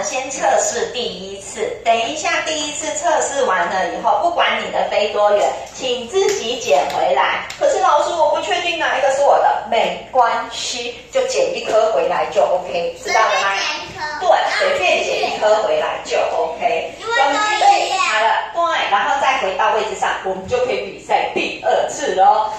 们先测试第一次，等一下第一次测试完了以后，不管你的飞多远，请自己捡回来。可是老师，我不确定哪一个是我的，没关系，就捡一颗回来就 OK， 知道了吗？对，随便捡一颗回来就 OK。工具备好了，对，然后再回到位置上，我们就可以比赛第二次咯。